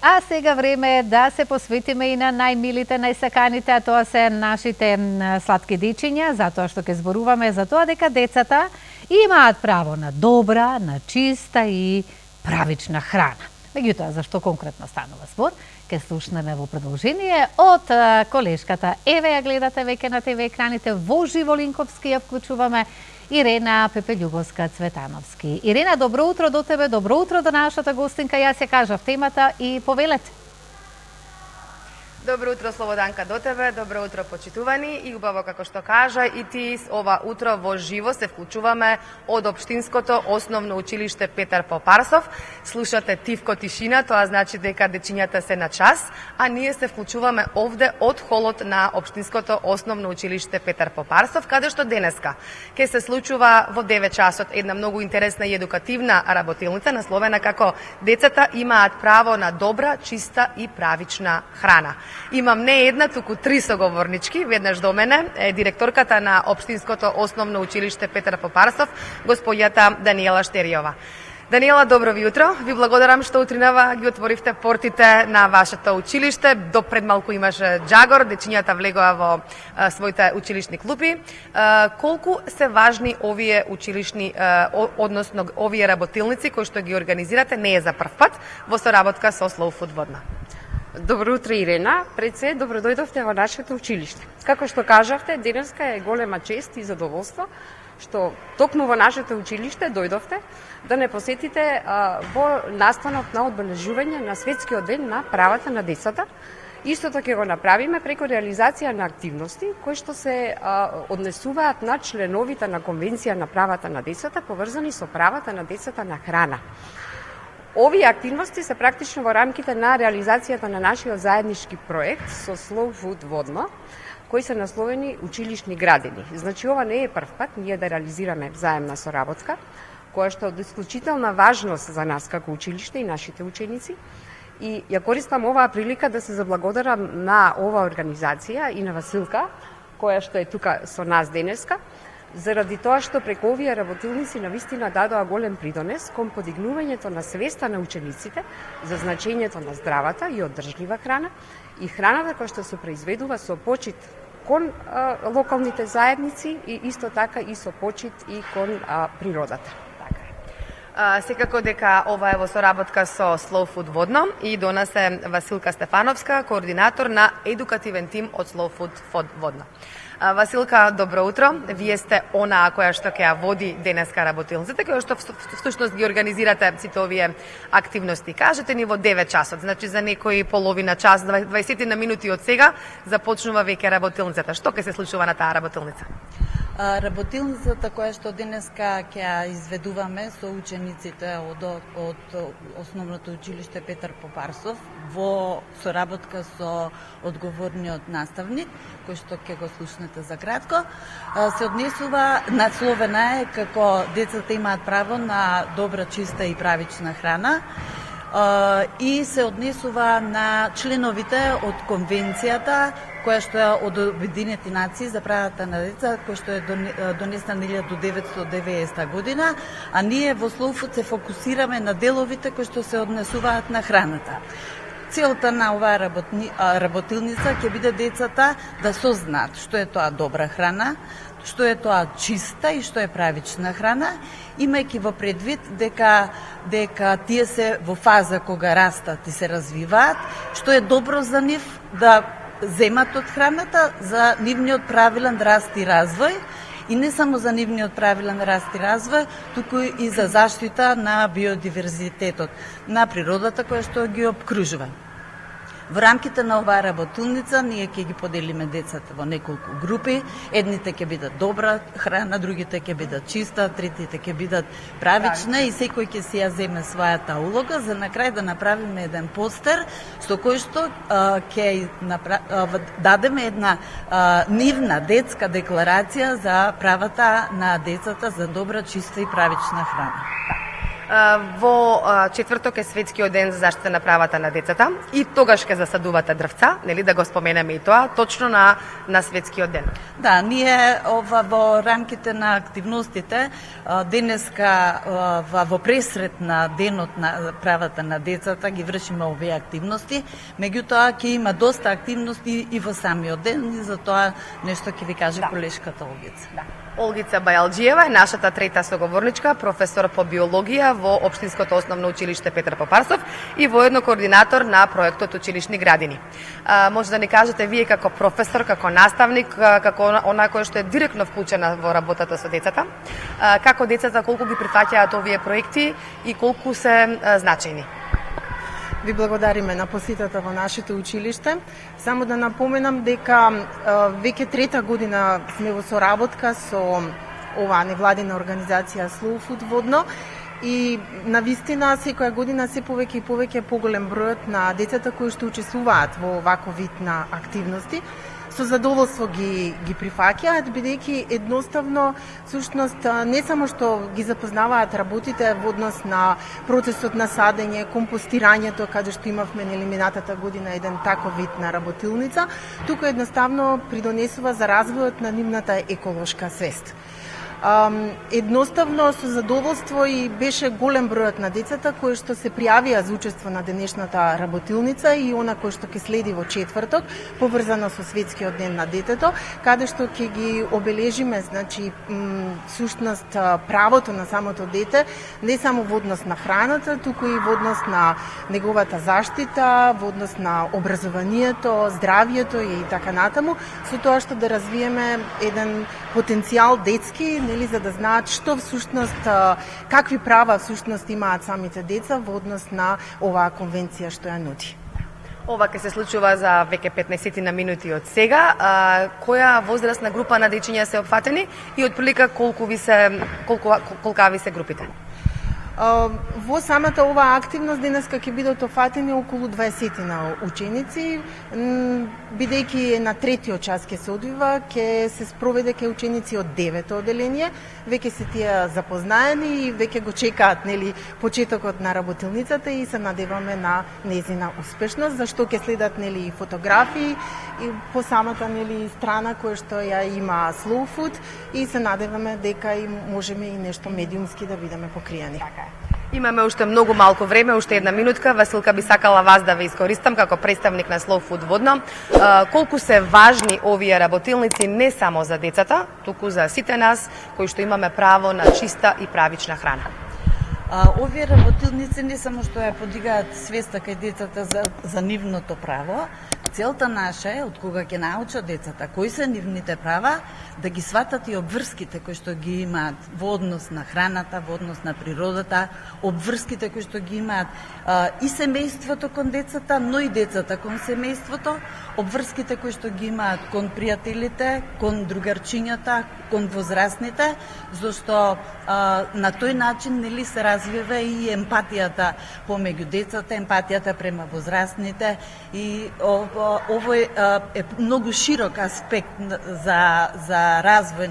А сега време е да се посветиме и на најмилите, најсаканите, а тоа се нашите сладки дечиња, затоа што ќе зборуваме за тоа дека децата имаат право на добра, на чиста и правична храна. Меѓутоа, зашто конкретно станува збор, ќе слушнеме во продолжение од колешката Еве, ја гледате веќе на ТВ екраните, во Живолинковски ја вклучуваме Ирена Пепелјуговска-Цветановски. Ирена, добро утро до тебе, добро утро до нашата гостинка. Јас ја кажав темата и повелете. Добро утро, Слободанка, до тебе, добро утро, почитувани, и убаво како што кажа и ти, ова утро во живо се вклучуваме од Општинското основно училиште Петар Попарсов. Слушате Тивко тишина, тоа значи дека дечињата се на час, а ние се вклучуваме овде од холот на Општинското основно училиште Петар Попарсов, каде што денеска ќе се случува во 9 часот една многу интересна и едукативна работилница насловена како Децата имаат право на добра, чиста и правична храна. Имам не една, туку 3 соговорнички. Веднаш до мене е директорката на Општинското основно училиште Петар Попарсов, господјата Даниела Штериова. Даниела, добро ви утро. Ви благодарам што утринава ги отворивте портите на вашето училиште. До пред малку имаше џагор, дечињата влегоа во своите училишни клупи. Колку се важни овие училишни, односно овие работилници кои што ги организирате, не е за прв пат, во соработка со Slow Food Водна? Добро утро, Ирена. Пред се, добро дојдовте во нашето училиште. Како што кажавте, денеска е голема чест и задоволство што токму во нашето училиште дојдовте да не посетите во настанот на одбележување на Светскиот ден на правата на децата. Истото ќе го направиме преку реализација на активности кои што се однесуваат на членовите на Конвенција на правата на децата, поврзани со правата на децата на храна. Овие активности се практично во рамките на реализацијата на нашиот заеднички проект со Slow Food Водно, кои се насловени училишни градини. Значи, ова не е прв пат ние да реализираме заемна соработка, која што е од исклучителна важност за нас како училиште и нашите ученици. И ја користам оваа прилика да се заблагодарам на оваа организација и на Василка, која што е тука со нас денеска, заради тоа што преку овие работилници навистина дадоа голем придонес кон подигнувањето на свеста на учениците за значењето на здравата и одржлива храна и храната која што се произведува со почит кон локалните заедници и исто така и со почит и кон природата. Секако дека ова е во соработка со Slow Food Водно и до нас е Василка Стефановска, координатор на едукативен тим од Slow Food Водно. Василка, добро утро. Вие сте онаа која што ќе ја води денеска работилницата, која што всушност ги организирате сите овие активности. Кажете ни во 9 часот, значи за некои половина час, 20 на минути од сега започнува веќе работилницата. Што ќе се случува на таа работилница? Работилницата која што денеска ќе ја изведуваме со учениците од основното училиште Петар Попарсов во соработка со одговорниот наставник, кој што ќе го слушнете за кратко, се однесува, насловена е како децата имаат право на добра, чиста и правична храна, и се однесува на членовите од конвенцијата која што е од Обединените нации за правата на деца, која што е донесена 1990 година, а ние во Slow Food се фокусираме на деловите кои што се однесуваат на храната. Целта на оваа работилница ќе биде децата да сознаат што е тоа добра храна, што е тоа чиста и што е правична храна, имајќи во предвид дека тие се во фаза кога растат и се развиваат, што е добро за нив да земат од храната за нивниот правилен раст и развој, и не само за нивниот правилен раст и развој, туку и за заштита на биодиверзитетот, на природата која што ги обкружува. Во рамките на оваа работилница ние ќе ги поделиме децата во неколку групи. Едните ќе бидат добра храна, другите ќе бидат чиста, третите ќе бидат правична и секој ќе си ја земе својата улога за на крај да направиме еден постер со кој што ќе дадеме една нивна детска декларација за правата на децата за добра, чиста и правична храна. Во четврток е светскиот ден за заштита на правата на децата и тогаш ќе засадувате дрвца, нели да го споменеме и тоа, точно на светскиот ден. Да, ние во рамките на активностите денеска во пресрет на денот на правата на децата ги вршиме овие активности, меѓутоа ќе има доста активности и во самиот ден и за тоа нешто ќе ви каже колешката Олгица. Да. Олгица Бајалџиева е нашата трета соговорничка, професор по биологија во Општинското основно училиште Петар Попарсов и воедно координатор на проектот Училишни градини. Може да ни кажете вие како професор, како наставник, како она кој што е директно вклучена во работата со децата, како децата колку ги прифаќаат овие проекти и колку се значајни? Ви благодариме на посетата во нашето училиште. Само да напоменам дека веќе трета година сме во соработка со оваа невладина организација Slow Food водно и навистина секоја година се повеќе и повеќе поголем бројот на децата кои што учествуваат во ваков вид на активности. Со задоволство ги прифаќаат, бидејќи едноставно, всушност, не само што ги запознаваат работите во однос на процесот на садење, компостирањето, каде што имавме нели минатата година еден таков вид на работилница, туку едноставно придонесува за развојот на нивната еколошка свест. Едноставно со задоволство и беше голем бројот на децата кои што се пријавија за учество на денешната работилница и она кој што ќе следи во четврток, поврзано со светскиот ден на детето, каде што ќе ги обележиме, значи, сушност правото на самото дете, не само во однос на храната, туку и во однос на неговата заштита, во однос на образованието, здравието и така натаму, со тоа што да развиеме еден потенцијал детски, нели, за да знаат што всушност, какви права всушност имаат самите деца во однос на оваа конвенција што ја нуди. Ова ќе се случува за веќе 15 на минути од сега. Која возрастна група на дечиња се опфатени и отприлика колка ви се групите? Во самата оваа активност денеска ќе бидат офатени околу 20 на ученици, бидејќи на третиот час ќе се одвива, ќе се спроведе ке ученици од 9-то одделение, веќе се тие запознаени и веќе го чекаат, нели, почетокот на работилницата и се надеваме на незина успешност, зашто ќе следат, нели, фотографии и по самата, нели, страна која што ја има Slow Food и се надеваме дека и можеме и нешто медиумски да бидеме покриени. Имаме уште многу малку време, уште една минутка. Василка, би сакала вас да ве искористам како представник на Slow Food водно. Колку се важни овие работилници не само за децата, туку за сите нас кои што имаме право на чиста и правична храна. Овие работилници не само што ја подигаат свеста кај децата за нивното право, целта наша е, од кога ќе научат децата кои се нивните права, да ги сватат и обврските кои што ги имаат во однос на храната, во однос на природата, обврските кои што ги имаат и семејството кон децата, но и децата кон семејството, обврските кои што ги имаат кон пријателите, кон другарчињата, кон возрастните, зашто на тој начин, нели, се развива и емпатијата помеѓу децата, емпатијата према возрастните и ово е многу широк аспект за развој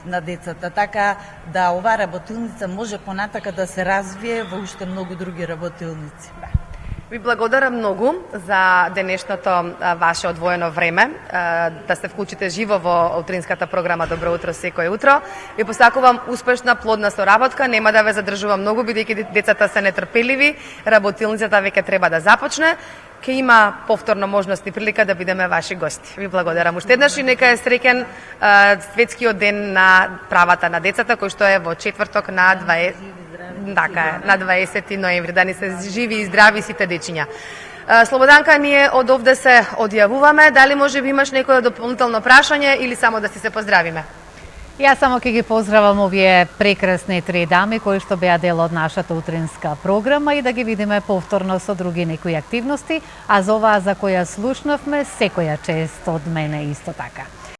на децата, така да оваа работилница може понатака да се развие во уште многу други работилници. Ви благодарам многу за денешното ваше одвоено време, да се вклучите живо во утринската програма Добро утро секој утро. Ви посакувам успешна, плодна соработка, нема да ве задржувам многу, бидејќи децата се нетрпеливи, работилницата веќе треба да започне. Ке има повторно можност и прилика да бидеме ваши гости. Ви благодарам уште еднаш и нека е среќен светскиот ден на правата на децата, кој што е во четврток на 20 ноември, да ни се живи и здрави сите дечиња. Слободанка, ние од овде се одјавуваме. Дали може би имаш некој дополнително прашање или само да си се поздравиме? Јас само ќе ги поздравам овие прекрасни три дами кои што беа дел од нашата утринска програма и да ги видиме повторно со други некои активности, а за оваа за која слушнавме, секоја чест од мене исто така.